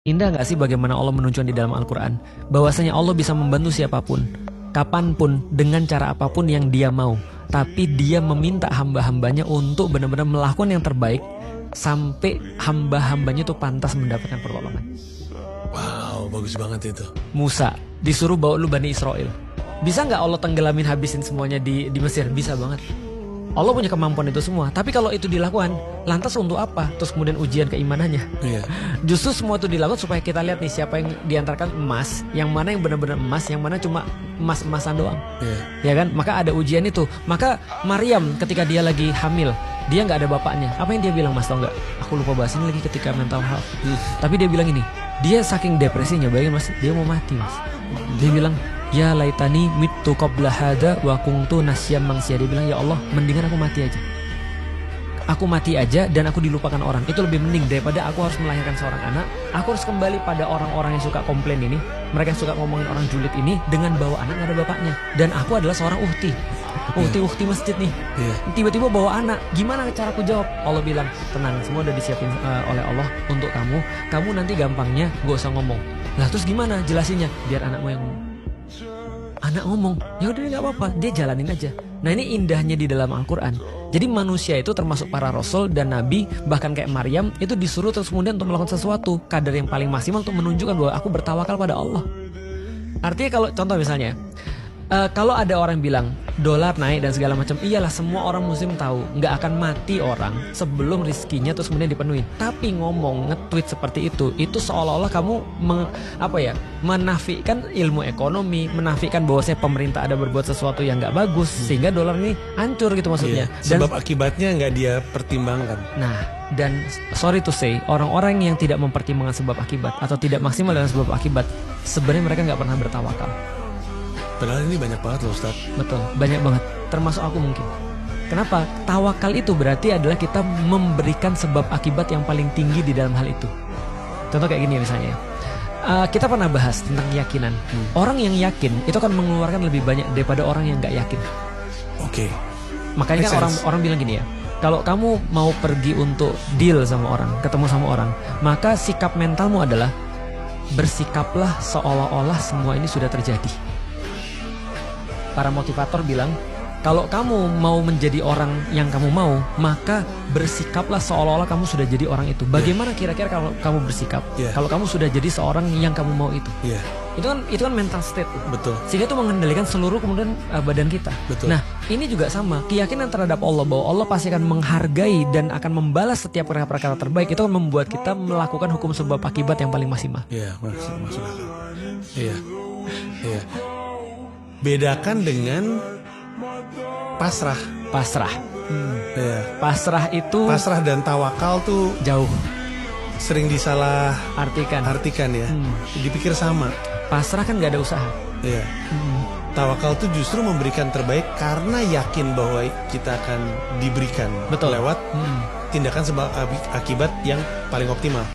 Indah nggak sih bagaimana Allah menunjukkan di dalam Al-Quran bahwasanya Allah bisa membantu siapapun, kapanpun, dengan cara apapun yang dia mau. Tapi dia meminta hamba-hambanya untuk benar-benar melakukan yang terbaik sampai hamba-hambanya itu pantas mendapatkan pertolongan. Wow, bagus banget itu. Musa disuruh bawa lu Bani Israel. Bisa nggak Allah tenggelamin habisin semuanya di Mesir? Bisa banget. Allah punya kemampuan itu semua. Tapi kalau itu dilakukan, lantas untuk apa? Terus kemudian ujian keimanannya. Iya. Justru semua itu dilakukan supaya kita lihat nih siapa yang diantarkan emas, yang mana yang benar-benar emas, yang mana cuma emas-emasan doang. Iya. Ya kan? Maka ada ujian itu. Maka Maryam ketika dia lagi hamil, dia nggak ada bapaknya. Apa yang dia bilang, Mas, tau nggak? Aku lupa bahas ini lagi ketika mental health. Tapi dia bilang ini, dia saking depresinya, bayangin Mas, dia mau mati, Mas. Dia bilang, ya laitani mittu qabla hada wa kuntu nasyam mangsia. Dia bilang, ya Allah, mendingan aku mati aja. Aku mati aja dan aku dilupakan orang. Itu lebih mending daripada aku harus melahirkan seorang anak. Aku harus kembali pada orang-orang yang suka komplain ini, mereka yang suka ngomongin orang julid ini, dengan bawa anak gak ada bapaknya. Dan aku adalah seorang Ukti masjid nih. Tiba-tiba bawa anak, gimana cara aku jawab? Allah bilang, tenang, semua udah disiapin oleh Allah untuk kamu. Kamu nanti gampangnya gak usah ngomong. Lah terus gimana jelasinnya? Biar anakmu yang ngomong. Anak ngomong, ya udah nggak apa-apa, dia jalanin aja. Nah, ini indahnya di dalam Al-Quran. Jadi manusia itu termasuk para rasul dan nabi, bahkan kayak Maryam, itu disuruh terus kemudian untuk melakukan sesuatu kadar yang paling maksimal untuk menunjukkan bahwa aku bertawakal pada Allah. Artinya kalau contoh misalnya, kalau ada orang bilang dolar naik dan segala macam, iyalah, semua orang muslim tahu nggak akan mati orang sebelum rizkinya terus kemudian dipenuhi. Tapi ngomong, nge-tweet seperti itu seolah-olah kamu menafikan ilmu ekonomi, menafikan bahwasanya pemerintah ada berbuat sesuatu yang nggak bagus sehingga dolar ini hancur gitu maksudnya. Sebab akibatnya nggak dia pertimbangkan. Nah, dan sorry to say, orang-orang yang tidak mempertimbangkan sebab akibat atau tidak maksimal dalam sebab akibat, sebenarnya mereka nggak pernah bertawakal. Padahal ini banyak banget loh, Ustaz. Betul, banyak banget. Termasuk aku mungkin. Kenapa? Tawakal itu berarti adalah kita memberikan sebab akibat yang paling tinggi di dalam hal itu. Contoh kayak gini ya misalnya. Kita pernah bahas tentang keyakinan. Orang yang yakin itu akan mengeluarkan lebih banyak daripada orang yang nggak yakin. Oke. Makanya kan orang bilang gini ya. Kalau kamu mau pergi untuk deal sama orang, ketemu sama orang, maka sikap mentalmu adalah bersikaplah seolah-olah semua ini sudah terjadi. Para motivator bilang, kalau kamu mau menjadi orang yang kamu mau, maka bersikaplah seolah-olah kamu sudah jadi orang itu. Bagaimana kira-kira kalau kamu bersikap? Kalau kamu sudah jadi seorang yang kamu mau itu. Itu kan mental state. Betul. Sehingga itu mengendalikan seluruh kemudian badan kita. Betul. Nah, ini juga sama. Keyakinan terhadap Allah bahwa Allah pasti akan menghargai dan akan membalas setiap perkara-perkara terbaik, itu akan membuat kita melakukan hukum sebab akibat yang paling maksimal. Iya, maksud aku. Iya. Bedakan dengan pasrah. Pasrah itu, pasrah dan tawakal tuh jauh sering disalah artikan ya. Dipikir sama. Pasrah kan gak ada usaha. Iya. Tawakal tuh justru memberikan terbaik karena yakin bahwa kita akan diberikan. Betul. Lewat tindakan sebab akibat yang paling optimal.